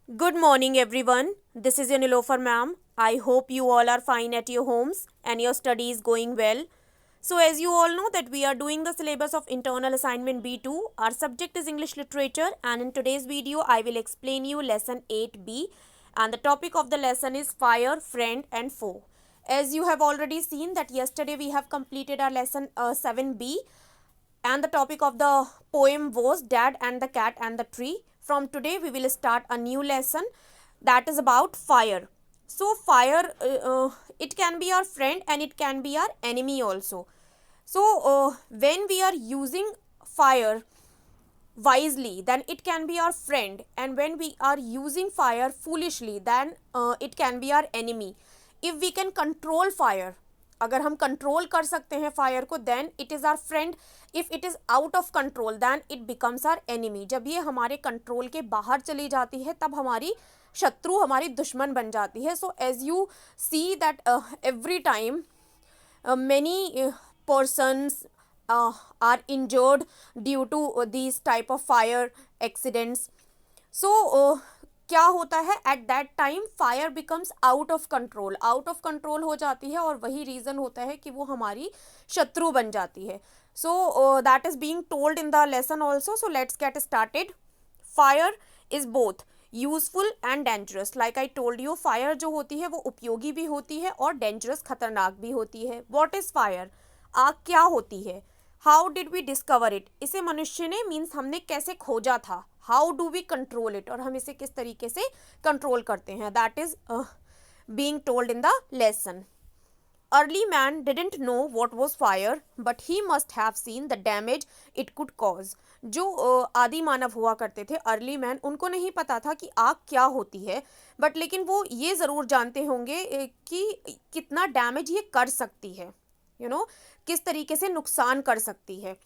Good morning, everyone. This is your Nilofer ma'am. I hope you all are fine at your homes and your study is going well. So, as you all know, that we are doing the syllabus of internal assignment B2. Our subject is English literature, and in today's video, I will explain you lesson 8B, and the topic of the lesson is fire, friend, and foe. As you have already seen that yesterday we have completed our lesson 7B, and the topic of the poem was Dad and the Cat and the Tree. From today, we will start a new lesson that is about fire. So, fire, it can be our friend and it can be our enemy also. So, when we are using fire wisely, then it can be our friend, and when we are using fire foolishly, then it can be our enemy. If we can control fire, अगर हम control कर सकते हैं fire को, then it is our friend. If it is out of control, then it becomes our enemy. जब ये हमारे control के बाहर चली जाती है, तब हमारी शत्रु, हमारी दुश्मन बन जाती है. So as you see that every time many persons are injured due to these type of fire accidents. So क्या होता है, at that time fire becomes out of control. Out of control हो जाती है, और वही रीज़न होता है कि वो हमारी शत्रु बन जाती है. So that is being told in the lesson also. So let's get started. Fire is both useful and dangerous. Like I told you, fire जो होती है वो उपयोगी भी होती है और डेंजरस, खतरनाक भी होती है. What is fire? आग क्या होती है? How did we discover it? इसे मनुष्य ने, मीन्स हमने कैसे खोजा था. How do we control it? और हम इसे किस तरीके से कंट्रोल करते हैं, that is being told in the lesson. Early man didn't know what was fire, but he must have seen the damage it could cause. जो आदि मानव हुआ करते थे, अर्ली मैन, उनको नहीं पता था कि आग क्या होती है, बट लेकिन वो ये ज़रूर जानते होंगे कि कितना डैमेज ये कर सकती है, किस तरीके से नुकसान कर सकती है.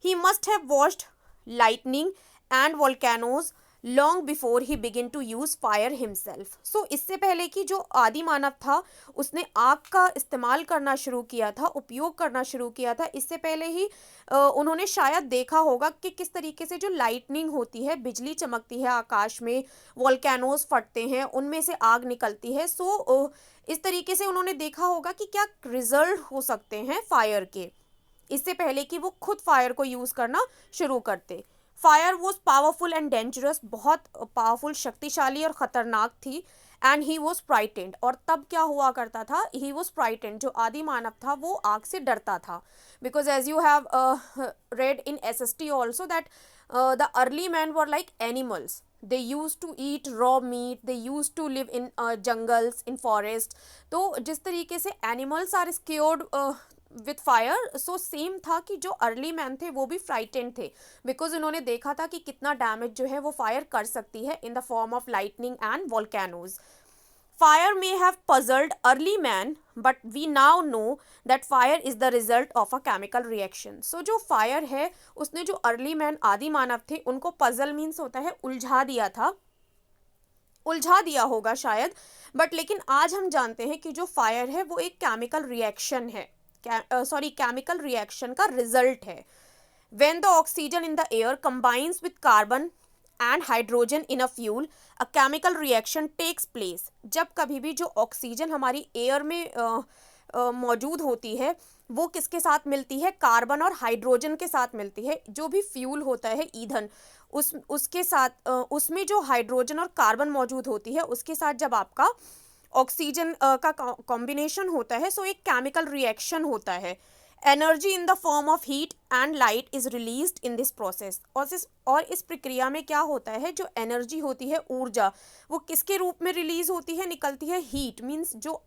He must have watched lightning and volcanoes long before he begin to use fire himself. So इससे पहले कि जो आदि मानव था उसने आग का इस्तेमाल करना शुरू किया था, उपयोग करना शुरू किया था, इससे पहले ही उन्होंने शायद देखा होगा कि किस तरीके से जो लाइटनिंग होती है, बिजली चमकती है आकाश में, वोल्केनोज फटते हैं, उनमें से आग निकलती है. सो इस तरीके से उन्होंने देखा होगा कि क्या रिजल्ट हो सकते हैं फायर के, इससे पहले कि वो खुद फायर को यूज़ करना शुरू करते. Fire was powerful and dangerous. बहुत पावरफुल, शक्तिशाली और ख़तरनाक थी. And he was frightened. और तब क्या हुआ करता था, ही वॉज फ्राइटेंड. जो आदि मानव था वो आग से डरता था, because as you have read in SST also that the early man were like animals. they used to eat raw meat, they used to live in jungles, in forest. तो जिस तरीके से animals are scared with fire, so same था कि जो early man थे वो भी फ्राइटेंड थे, बिकॉज उन्होंने देखा था कि कितना डैमेज जो है वो फायर कर सकती है in the form of lightning and volcanoes. Fire may have puzzled early man, but we now know that fire is the result of a chemical reaction. So जो fire है उसने जो early man, आदि मानव थे, उनको puzzle means होता है उलझा दिया था, उलझा दिया होगा शायद. बट लेकिन आज हम जानते हैं कि जो फायर है वो एक केमिकल रिएक्शन है, केमिकल रिएक्शन का रिजल्ट है. When the oxygen in the air combines with carbon and hydrogen in a fuel, a chemical reaction takes place. जब कभी भी जो ऑक्सीजन हमारी एयर में मौजूद होती है, वो किसके साथ मिलती है, कार्बन और हाइड्रोजन के साथ मिलती है. जो भी फ्यूल होता है, ईंधन, उसके साथ उसमें जो हाइड्रोजन और कार्बन मौजूद होती है, उसके साथ जब आपका ऑक्सीजन का कॉम्बिनेशन होता है, सो एक केमिकल रिएक्शन होता है. Energy in the form of heat and light is released in this process. और इस प्रक्रिया में क्या होता है, जो एनर्जी होती है, ऊर्जा, वो किसके रूप में रिलीज होती है, निकलती है. हीट मीन्स जो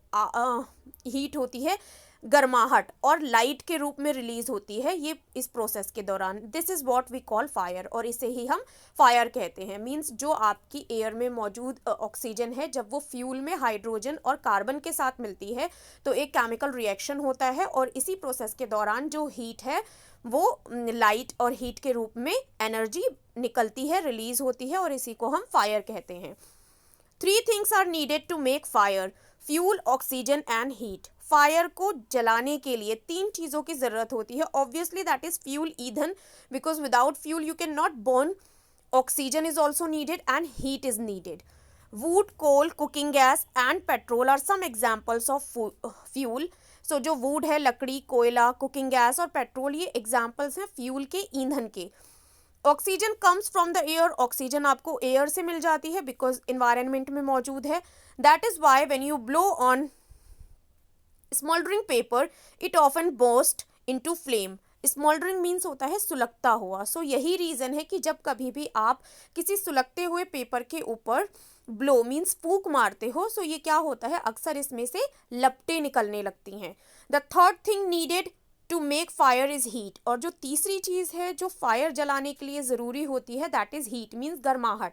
हीट होती है, गर्माहट, और लाइट के रूप में रिलीज होती है ये इस प्रोसेस के दौरान. This is what we call fire, और इसे ही हम फायर कहते हैं. मीन्स जो आपकी एयर में मौजूद ऑक्सीजन है, जब वो फ्यूल में हाइड्रोजन और कार्बन के साथ मिलती है तो एक केमिकल रिएक्शन होता है, और इसी प्रोसेस के दौरान जो हीट है वो लाइट और हीट के रूप में एनर्जी निकलती है, रिलीज होती है, और इसी को हम फायर कहते हैं. 3 things are needed to make fire: fuel, oxygen and heat. Fire को जलाने के लिए 3 चीज़ों की ज़रूरत होती है. ऑब्वियसली दैट इज़ फ्यूल, ईंधन, because without fuel you can not burn. Oxygen is also needed and heat is needed. Wood, coal, cooking gas and petrol are some examples of fuel. So जो wood है, लकड़ी, कोयला, cooking gas और petrol, ये examples हैं fuel के, ईंधन के. Oxygen comes from the air. Oxygen आपको एयर से मिल जाती है बिकॉज इन्वायरमेंट में मौजूद है. That is why when you blow on smouldering paper it often burst into flame. Smouldering means होता है सुलगता हुआ. सो यही रीजन है कि जब कभी भी आप किसी सुलगते हुए पेपर के ऊपर ब्लो मीन्स फूंक मारते हो, सो ये क्या होता है, अक्सर इसमें से लपटें निकलने लगती हैं. The third thing needed to make fire is heat. और जो तीसरी चीज है जो फायर जलाने के लिए जरूरी होती है, दैट इज हीट मीन्स गर्माहट.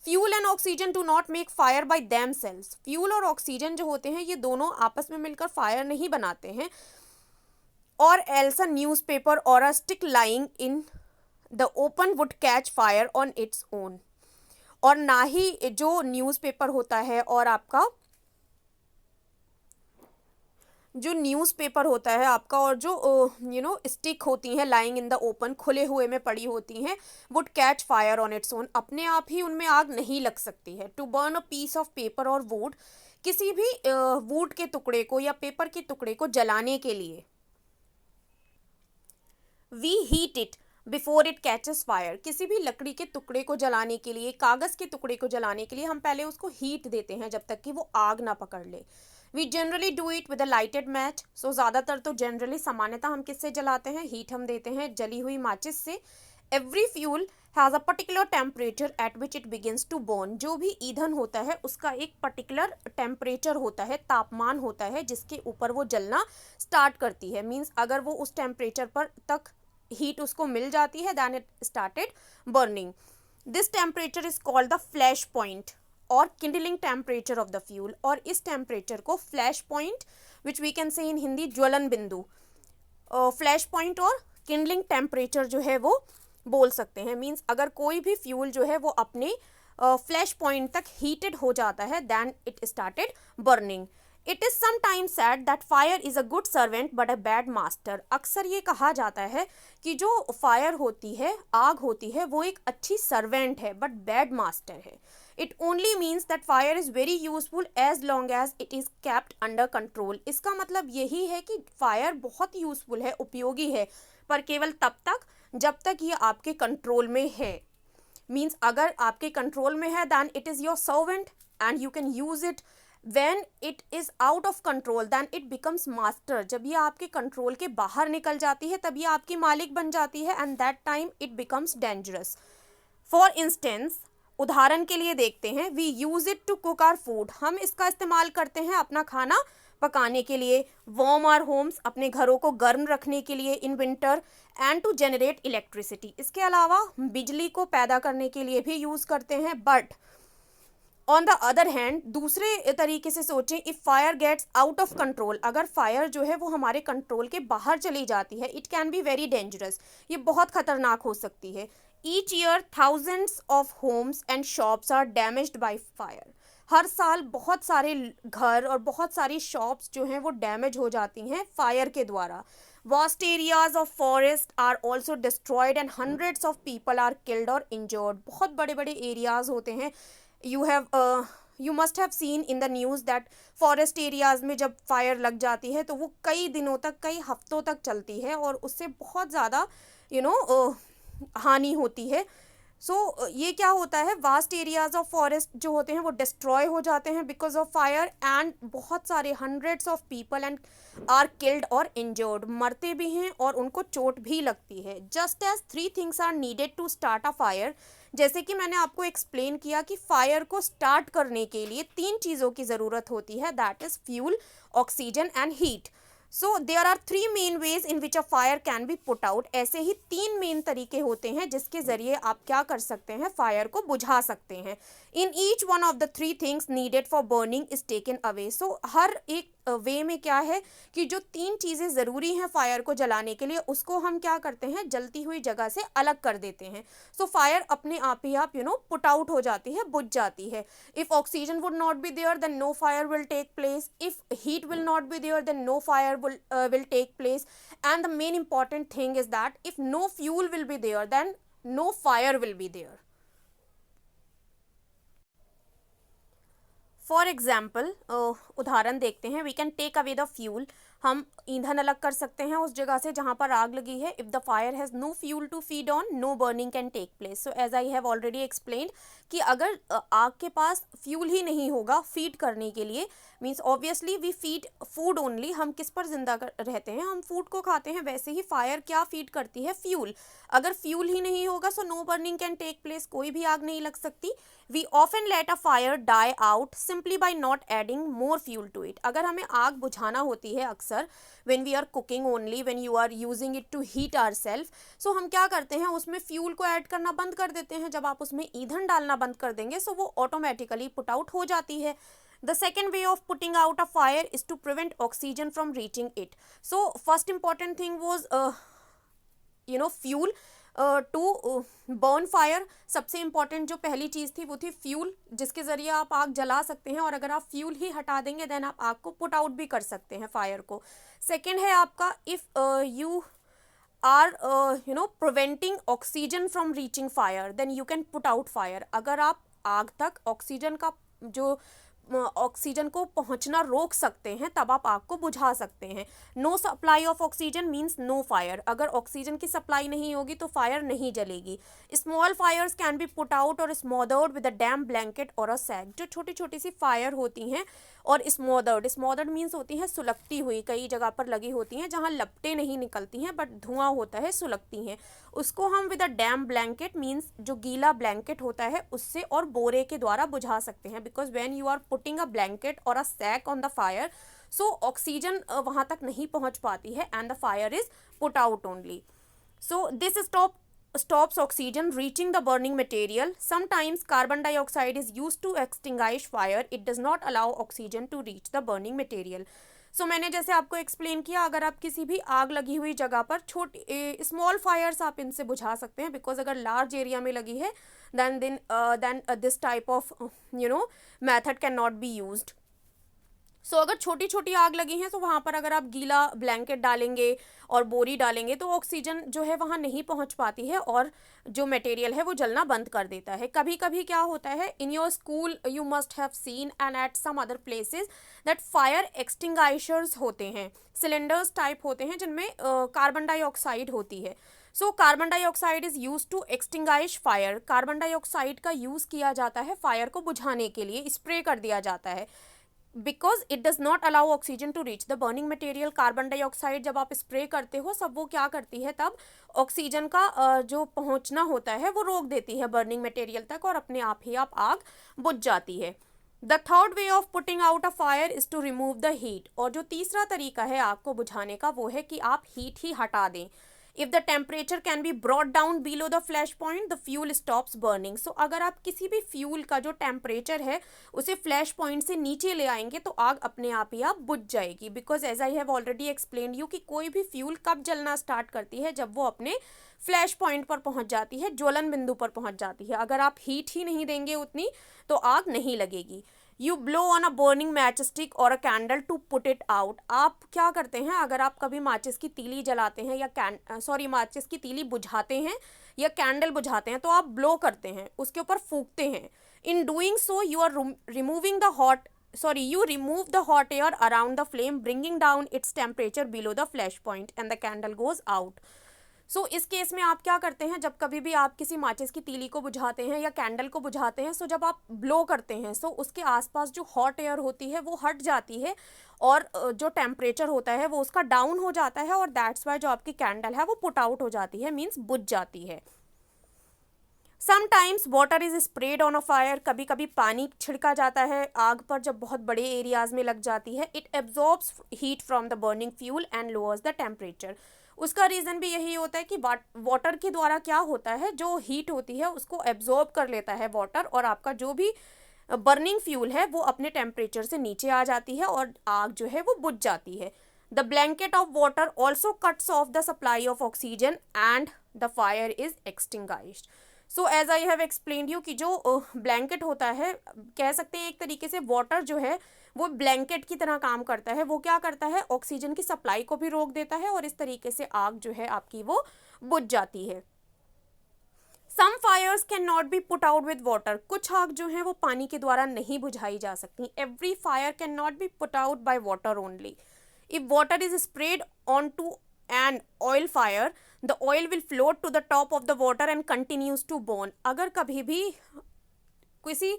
Fuel and oxygen do not make fire by themselves. Fuel और ऑक्सीजन जो होते हैं ये दोनों आपस में मिलकर फायर नहीं बनाते हैं. और एल्स अ न्यूज़पेपर और a stick lying in the open would catch fire on its own. और ना ही जो न्यूज़पेपर होता है और आपका जो न्यूज़पेपर होता है आपका और जो स्टिक होती हैं लाइंग इन द ओपन, खुले हुए में पड़ी होती हैं, wood catch fire on its own. अपने आप ही उनमें आग नहीं लग सकती है. To burn a piece of paper और वुड, किसी भी वुड के टुकड़े को या पेपर के टुकड़े को जलाने के लिए we heat it before it catches fire. किसी भी लकड़ी के टुकड़े को जलाने के लिए, कागज़ के टुकड़े को जलाने के लिए हम पहले उसको हीट देते हैं जब तक कि वो आग ना पकड़ ले. We generally do it with a lighted match. So ज़्यादातर तो जनरली सामान्यतः हम किससे जलाते हैं, हीट हम देते हैं जली हुई माचिस से. Every fuel has a particular temperature at which it begins to burn. जो भी ईंधन होता है उसका एक पर्टिकुलर टेम्परेचर होता है, तापमान होता है जिसके ऊपर वो जलना स्टार्ट करती है. मीन्स अगर वो उस टेम्परेचर पर तक हीट उसको मिल जाती है, then it started burning. This temperature is called the flash point और kindling temperature of the fuel. और इस टेम्परेचर को flash point which we can say in Hindi ज्वलन बिंदु, फ्लैश पॉइंट और किंडलिंग टेम्परेचर जो है वो बोल सकते हैं. मीन्स अगर कोई भी फ्यूल जो है वो अपने फ्लैश पॉइंट तक हीटेड हो जाता है, then it started burning. It is sometimes said that fire is a good servant but a bad master. अक्सर ये कहा जाता है कि जो फायर होती है, आग होती है, वो एक अच्छी सर्वेंट है बट बैड मास्टर है. It only means that fire is very useful as long as it is kept under control. इसका मतलब यही है कि फायर बहुत यूजफुल है, उपयोगी है, पर केवल तब तक जब तक ये आपके कंट्रोल में है. मीन्स अगर आपके कंट्रोल में है then it is your servant and you can use it. when it is out of control then it becomes master. जब ये आपके कंट्रोल के बाहर निकल जाती है तब ये आपकी मालिक बन जाती है and that time it becomes dangerous. For instance, उदाहरण के लिए देखते हैं, we use it to cook our food. हम इसका इस्तेमाल करते हैं अपना खाना पकाने के लिए. warm our homes, अपने घरों को गर्म रखने के लिए in winter and to generate electricity. इसके अलावा बिजली को पैदा करने के लिए भी यूज़ करते हैं. But on the other hand, दूसरे तरीके से सोचें, if fire gets out of control, अगर फायर जो है वो हमारे कंट्रोल के बाहर चली जाती है, it can be very dangerous. ये बहुत खतरनाक हो सकती है. Each year thousands of homes and shops are damaged by fire. हर साल बहुत सारे घर और बहुत सारी शॉप्स जो हैं वो डैमेज हो जाती हैं फायर के द्वारा. Vast areas of forest are also destroyed and hundreds of people are killed or injured. बहुत बड़े बड़े एरियाज होते हैं. You must have seen in the news that forest areas में जब फायर लग जाती है तो वो कई दिनों तक, कई हफ्तों तक चलती है और उससे बहुत ज़्यादा हानि होती है. ये क्या होता है, वास्ट एरियाज ऑफ फॉरेस्ट जो होते हैं वो डिस्ट्रॉय हो जाते हैं बिकॉज ऑफ फायर एंड बहुत सारे hundreds of people and are killed और इंजर्ड, मरते भी हैं और उनको चोट भी लगती है. Just as 3 things are needed to start a fire. जैसे कि मैंने आपको एक्सप्लेन किया कि फायर को स्टार्ट करने के लिए 3 चीज़ों की ज़रूरत होती है, that is fuel, oxygen and heat. So there are 3 main ways in which a fire can be put out. ऐसे ही 3 मेन तरीके होते हैं जिसके ज़रिए आप क्या कर सकते हैं, फायर को बुझा सकते हैं. In each one of the 3 things needed for burning is taken away. So हर एक वे में क्या है कि जो 3 चीज़ें ज़रूरी हैं फायर को जलाने के लिए, उसको हम क्या करते हैं, जलती हुई जगह से अलग कर देते हैं. सो फायर अपने आप ही आप पुट आउट हो जाती है, बुझ जाती है. If oxygen would not be there then no fire will take place. If heat will not be there then no fire will take place. And the main important thing is that if no fuel will be there then no fire will be there. For example उदाहरण देखते हैं, we can take away the fuel, हम ईंधन अलग कर सकते हैं उस जगह से जहाँ पर आग लगी है. If the fire has no fuel to feed on, no burning can take place. So as I have already explained कि अगर आग के पास फ्यूल ही नहीं होगा फीड करने के लिए, means obviously we feed food only, हम किस पर जिंदा रहते हैं, हम फूड को खाते हैं. वैसे ही फायर क्या फीड करती है, फ्यूल. अगर फ्यूल ही नहीं होगा so no burning can take place, कोई भी आग नहीं लग सकती. We often let a fire die out simply by not adding more fuel to it. अगर हमें आग बुझाना होती है अक्सर when we are cooking only, when you are using it to heat ourselves, so हम क्या करते हैं, उसमें फ्यूल को ऐड करना बंद कर देते हैं. जब आप उसमें ईंधन डालना बंद कर देंगे सो वो ऑटोमेटिकली पुट आउट हो जाती है. The second way of putting out a fire is to prevent oxygen from reaching it. So first important thing was fuel to burn fire. सबसे इम्पॉर्टेंट जो पहली चीज़ थी वो थी फ्यूल, जिसके ज़रिए आप आग जला सकते हैं, और अगर आप फ्यूल ही हटा देंगे देन आप आग को पुट आउट भी कर सकते हैं, फायर को. सेकेंड है आपका, if you are preventing oxygen from reaching fire then you can put out fire. अगर आप आग तक ऑक्सीजन का जो ऑक्सीजन को पहुंचना रोक सकते हैं तब आप आग को बुझा सकते हैं. No supply of oxygen means no fire. अगर ऑक्सीजन की सप्लाई नहीं होगी तो फायर नहीं जलेगी. Small fires can be put out or smothered with a damp blanket or a sac. जो छोटी छोटी सी फायर होती हैं और स्मोदर्ड मीन्स होती हैं सुलगती हुई, कई जगह पर लगी होती हैं जहाँ लपटें नहीं निकलती हैं बट धुआं होता है, सुलगती हैं, उसको हम with a damp blanket means जो गीला ब्लैंकेट होता है उससे और बोरे के द्वारा बुझा सकते हैं. Because when you are putting a blanket or a sack on the fire so oxygen वहाँ तक नहीं पहुँच पाती है and the fire is put out only. So this stops oxygen reaching the burning material. Sometimes carbon dioxide is used to extinguish fire. It does not allow oxygen to reach the burning material. So मैंने जैसे आपको explain किया, अगर आप किसी भी आग लगी हुई जगह पर छोटी स्मॉल फायर्स आप इनसे बुझा सकते हैं, बिकॉज अगर लार्ज एरिया में लगी है then this type of method cannot be used. सो अगर छोटी छोटी आग लगी हैं तो वहाँ पर अगर आप गीला ब्लैंकेट डालेंगे और बोरी डालेंगे तो ऑक्सीजन जो है वहाँ नहीं पहुँच पाती है और जो मटेरियल है वो जलना बंद कर देता है. कभी कभी क्या होता है, in your school you must have seen and at some other places that fire extinguishers होते हैं, सिलेंडर्स टाइप होते हैं जिनमें कार्बन डाइऑक्साइड होती है. So carbon dioxide is use to extinguish fire. Carbon dioxide का यूज़ किया जाता है फायर को बुझाने के लिए, स्प्रे कर दिया जाता है. Because it does not allow oxygen to reach the burning material. Carbon dioxide जब आप स्प्रे करते हो सब वो क्या करती है, तब ऑक्सीजन का जो पहुंचना होता है वो रोक देती है बर्निंग मटेरियल तक और अपने आप ही आप आग बुझ जाती है. The third way of putting out a fire is to remove the heat. और जो तीसरा तरीका है आग को बुझाने का वो है कि आप हीट ही हटा दें. If the temperature can be brought down below the flash point, the fuel stops burning. So अगर आप किसी भी फ्यूल का जो टेम्परेचर है उसे फ्लैश पॉइंट से नीचे ले आएंगे तो आग अपने आप ही आप बुझ जाएगी. Because as I have already explain you कि कोई भी फ्यूल कब जलना स्टार्ट करती है, जब वो अपने फ्लैश पॉइंट पर पहुंच जाती है, ज्वलन बिंदु पर पहुंच जाती है. अगर आप हीट ही नहीं देंगे उतनी तो आग नहीं लगेगी. You blow on a burning match stick or a candle to put it out. आप क्या करते हैं, अगर आप कभी माचिस की तीली जलाते हैं या माचिस की तीली बुझाते हैं या कैंडल बुझाते हैं तो आप ब्लो करते हैं, उसके ऊपर फूंकते हैं. In doing so you are you remove the hot air around the flame, bringing down its temperature below the flash point and the candle goes out. सो इस केस में आप क्या करते हैं, जब कभी भी आप किसी माचिस की तीली को बुझाते हैं या कैंडल को बुझाते हैं, सो जब आप ब्लो करते हैं सो उसके आसपास जो हॉट एयर होती है वो हट जाती है और जो टेम्परेचर होता है वो उसका डाउन हो जाता है और दैट्स वाई जो आपकी कैंडल है वो पुट आउट हो जाती है, मीन्स बुझ जाती है. Sometimes water is spread on a fire. कभी कभी पानी छिड़का जाता है आग पर जब बहुत बड़े एरियाज में लग जाती है. It absorbs heat from the burning fuel and lowers the temperature. उसका रीज़न भी यही होता है कि वाटर के द्वारा क्या होता है, जो हीट होती है उसको एब्जॉर्ब कर लेता है वाटर और आपका जो भी बर्निंग फ्यूल है वो अपने टेम्परेचर से नीचे आ जाती है और आग जो है वो बुझ जाती है. The blanket of water also cuts off the supply of oxygen and the fire is extinguished. So as I have explained you कि जो ब्लैंकेट होता है, कह सकते हैं एक तरीके से वाटर जो है वो ब्लैंकेट की तरह काम करता है. वो क्या करता है, ऑक्सीजन की सप्लाई को भी रोक देता है और इस तरीके से आग जो है आपकी वो बुझ जाती है. Some fires can not be put out with water, कुछ आग जो है वो पानी के द्वारा नहीं बुझाई जा सकती. Every fire can not be put out by water only. If water is spread on to an oil fire, the oil will float to the top of the water and continues to burn. अगर कभी भी किसी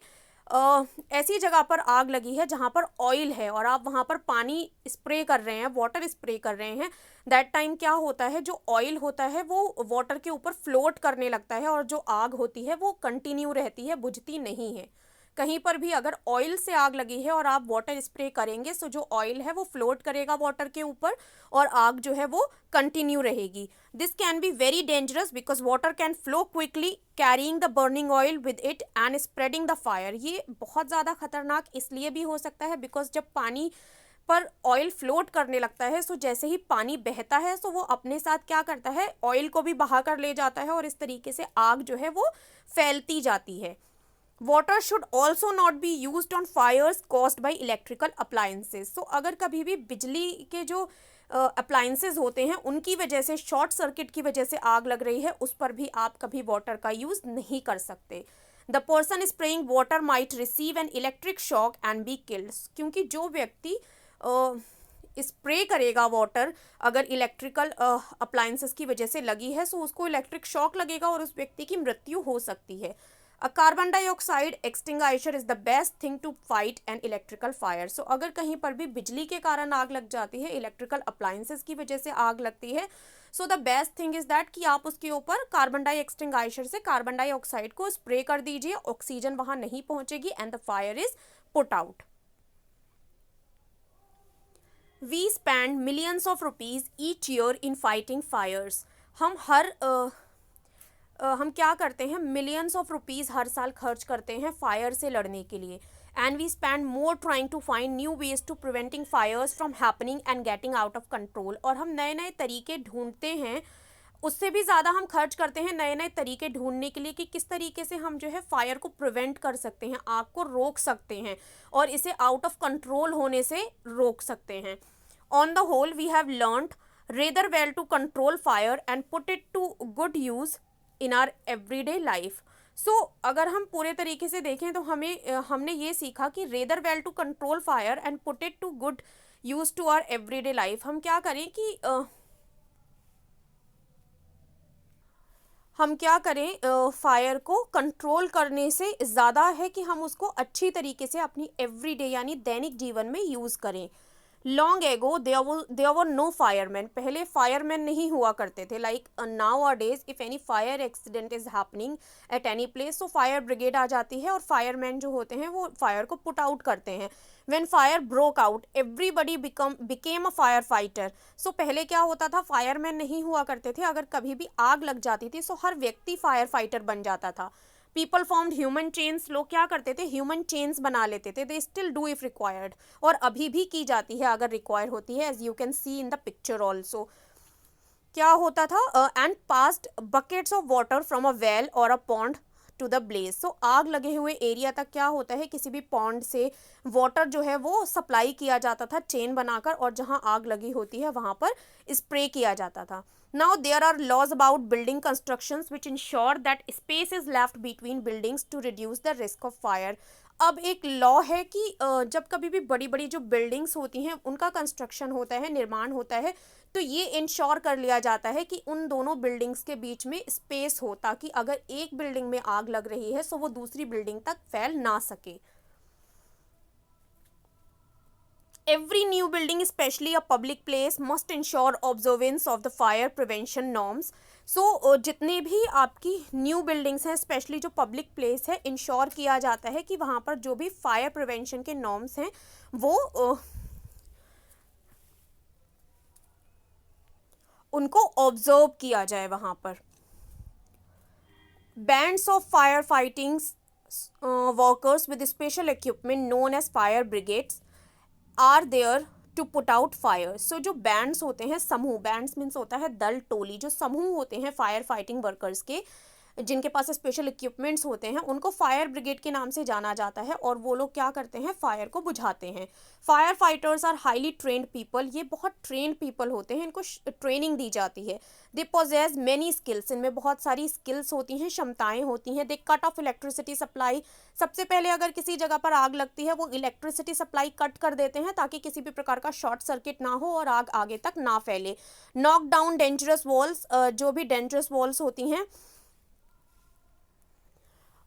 ऐसी जगह पर आग लगी है जहाँ पर ऑयल है और आप वहाँ पर पानी स्प्रे कर रहे हैं, वाटर स्प्रे कर रहे हैं, दैट टाइम क्या होता है, जो ऑयल होता है वो वाटर के ऊपर फ्लोट करने लगता है और जो आग होती है वो कंटिन्यू रहती है, बुझती नहीं है. कहीं पर भी अगर ऑयल से आग लगी है और आप वाटर स्प्रे करेंगे सो जो ऑयल है वो फ्लोट करेगा वाटर के ऊपर और आग जो है वो कंटिन्यू रहेगी. This can be very dangerous because water can flow quickly carrying the burning oil with it and spreading the fire. ये बहुत ज़्यादा खतरनाक इसलिए भी हो सकता है बिकॉज जब पानी पर ऑयल फ्लोट करने लगता है सो जैसे ही पानी बहता है सो वो अपने साथ क्या करता है, ऑयल को भी बहा कर ले जाता है और इस तरीके से आग जो है वो फैलती जाती है. Water should also not be use on fires caused by electrical appliances. So अगर कभी भी बिजली के जो अप्लायंसेज होते हैं उनकी वजह से, शॉर्ट सर्किट की वजह से आग लग रही है, उस पर भी आप कभी वाटर का यूज़ नहीं कर सकते. The person spraying water might receive an electric shock and be killed. क्योंकि जो व्यक्ति स्प्रे करेगा वाटर अगर इलेक्ट्रिकल अप्लायंसेस की वजह से लगी है सो उसको इलेक्ट्रिक शॉक लगेगा और उस व्यक्ति की मृत्यु हो सकती है. A carbon dioxide extinguisher is the best thing to fight an electrical fire. So अगर कहीं पर भी बिजली के कारण आग लग जाती है, इलेक्ट्रिकल अप्लायंसेस की वजह से आग लगती है, so the best thing is that कि आप उसके ऊपर कार्बन डाई एक्सटिंग्विशर से कार्बन डाइऑक्साइड को स्प्रे कर दीजिए, ऑक्सीजन वहां नहीं पहुंचेगी and the fire is put out. We spend millions of rupees each year in fighting fires. हम क्या करते हैं, मिलियंस ऑफ रुपीज़ हर साल खर्च करते हैं फायर से लड़ने के लिए. And we spend more trying to find new ways to preventing fires from happening and getting out of control. और हम नए नए तरीके ढूंढते हैं, उससे भी ज़्यादा हम खर्च करते हैं नए नए तरीके ढूंढने के लिए कि किस तरीके से हम जो है फायर को प्रिवेंट कर सकते हैं, आग को रोक सकते हैं और इसे आउट ऑफ कंट्रोल होने से रोक सकते हैं. On the whole we have learned rather well to control fire and put it to good use in our everyday life. So अगर हम पूरे तरीके से देखें तो हमने ये सीखा कि rather well to control fire and put it to good use to our everyday life. हम क्या करें कि फायर को कंट्रोल करने से ज़्यादा है कि हम उसको अच्छी तरीके से अपनी एवरीडे यानी दैनिक जीवन में यूज़ करें. Long ago there were no fireman. पहले फायरमैन नहीं हुआ करते थे. Like nowadays if any fire accident is happening at any place so fire brigade आ जाती है और फायरमैन जो होते हैं वो फायर को पुट आउट करते हैं. When fire broke out everybody became a fire fighter. So पहले क्या होता था, फायरमैन नहीं हुआ करते थे. अगर कभी भी आग लग जाती थी सो हर व्यक्ति फायर फाइटर बन जाता था. People formed human chains. लोग क्या करते थे, ह्यूमन चेन्स बना लेते थे. They still do if required. और अभी भी की जाती है अगर रिक्वायर होती है, as you can see in the picture also. क्या होता था, and passed buckets of water from a well or a pond to the blaze. So आग लगे हुए एरिया तक क्या होता है, किसी भी पॉन्ड से वाटर जो है वो सप्लाई किया जाता था चेन बनाकर और जहाँ आग लगी होती है वहाँ पर स्प्रे किया जाता था. Now there are laws about building constructions which ensure that space is left between buildings to reduce the risk of fire. अब एक लॉ है कि जब कभी भी बड़ी बड़ी जो बिल्डिंग्स होती हैं उनका कंस्ट्रक्शन होता है, निर्माण होता है, तो ये इंश्योर कर लिया जाता है कि उन दोनों बिल्डिंग्स के बीच में स्पेस हो ताकि अगर एक बिल्डिंग में आग लग रही है तो वो दूसरी बिल्डिंग तक फैल ना सके. Every new building, especially a public place, must ensure observance of the fire prevention norms. So जितने भी आपकी न्यू बिल्डिंग्स हैं, स्पेशली जो पब्लिक प्लेस है, इंश्योर किया जाता है कि वहाँ पर जो भी फायर प्रिवेंशन के नॉर्म्स हैं वो उनको ऑब्जर्व किया जाए वहाँ पर. Bands of fire fighting workers with special equipment known as fire brigades are there to put out fire. So जो बैंड्स होते हैं, समूह, बैंड्स मीन्स होता है दल, टोली, जो समूह होते हैं फायर फाइटिंग वर्कर्स के, जिनके पास स्पेशल इक्विपमेंट्स होते हैं उनको फायर ब्रिगेड के नाम से जाना जाता है, और वो लोग क्या करते हैं, फायर को बुझाते हैं। Fire fighters are highly trained people, ये बहुत ट्रेंड पीपल होते हैं, इनको ट्रेनिंग दी जाती है। दे पोजेस मेनी स्किल्स, इनमें बहुत सारी स्किल्स होती हैं, क्षमताएं होती हैं। दे कट ऑफ इलेक्ट्रिसिटी सप्लाई, सबसे पहले अगर किसी जगह पर आग लगती है वो इलेक्ट्रिसिटी सप्लाई कट कर देते हैं ताकि किसी भी प्रकार का शॉर्ट सर्किट ना हो और आग आगे तक ना फैले। नॉक डाउन डेंजरस वॉल्स, जो भी डेंजरस वॉल्स होती हैं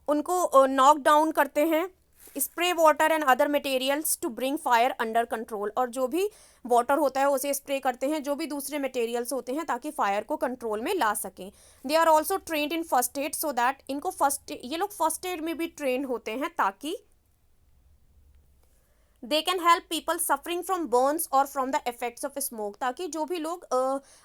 उनको नॉक डाउन करते हैं। Spray water and other materials to bring fire under control, और जो भी वाटर होता है उसे स्प्रे करते हैं, जो भी दूसरे मटेरियल्स होते हैं, ताकि फायर को कंट्रोल में ला सकें। They are also trained in first aid, so that इनको ये लोग फर्स्ट एड में भी ट्रेंड होते हैं ताकि they can help people suffering from burns or from the effects of smoke, ताकि जो भी लोग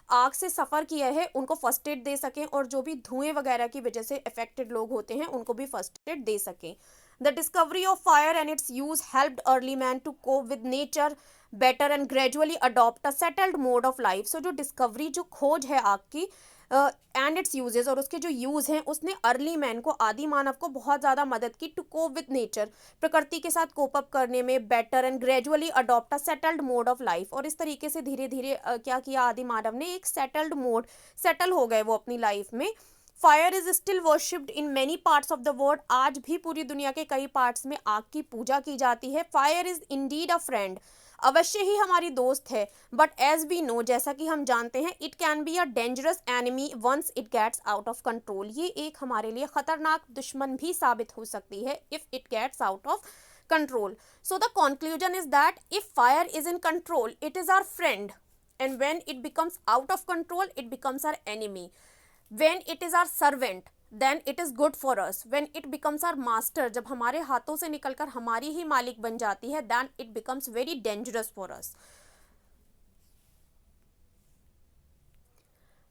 आग से सफ़र किया है उनको फर्स्ट एड दे सकें, और जो भी धुएं वगैरह की वजह से इफेक्टेड लोग होते हैं उनको भी फर्स्ट एड दे सकें। The discovery of fire and its use helped early man to cope with nature better and gradually adopt a settled mode of life. So जो डिस्कवरी, जो खोज है आग की एंड इट्स यूजेस, और उसके जो यूज़ हैं, उसने अर्ली मैन को, आदि मानव को बहुत ज़्यादा मदद की टू कोप विद नेचर, प्रकृति के साथ कोप अप करने में, better and gradually adopt a settled mode of life, और इस तरीके से धीरे धीरे क्या किया आदि मानव ने, एक सेटल्ड मोड, सेटल हो गए वो अपनी लाइफ में। Fire is still worshipped in many parts of the world, आज भी पूरी दुनिया के कई पार्ट्स में आग की पूजा की जाती है। Fire is indeed a friend, अवश्य ही हमारी दोस्त है, बट एज वी नो, जैसा कि हम जानते हैं, it can be a dangerous enemy once it gets out of control, ये एक हमारे लिए खतरनाक दुश्मन भी साबित हो सकती है if it gets out of control. So the conclusion is that if fire is in control it is our friend, and when it becomes out of control it becomes our enemy. When it is our servant then it is good for us. When it becomes our master, जब हमारे हाथों से निकलकर हमारी ही मालिक बन जाती है, then it becomes very dangerous for us.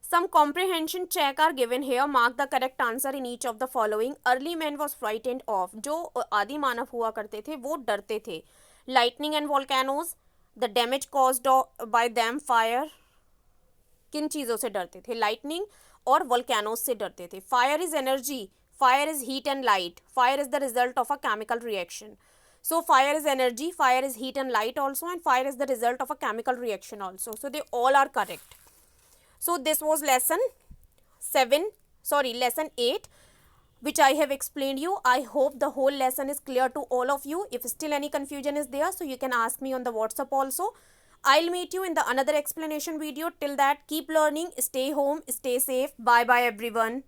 Some comprehension check are given here. Mark the correct answer in each of the following. Early man was frightened of, जो आदि मानव हुआ करते थे वो डरते थे। Lightning and volcanoes, the damage caused by them, fire, किन चीज़ों से डरते थे, लाइटनिंग और वोल्केनोज से डरते थे। Fire is energy, fire is heat and light, fire is the result of a chemical reaction. So fire is energy, fire is heat and light also, and fire is the result of a chemical reaction also. So they all are correct. So this was lesson 8, which I have explained you. I hope the whole lesson is clear to all of you. If still any confusion is there, so you can ask me on the WhatsApp also. I'll meet you in the another explanation video. Till that, keep learning, stay home, stay safe. Bye bye everyone.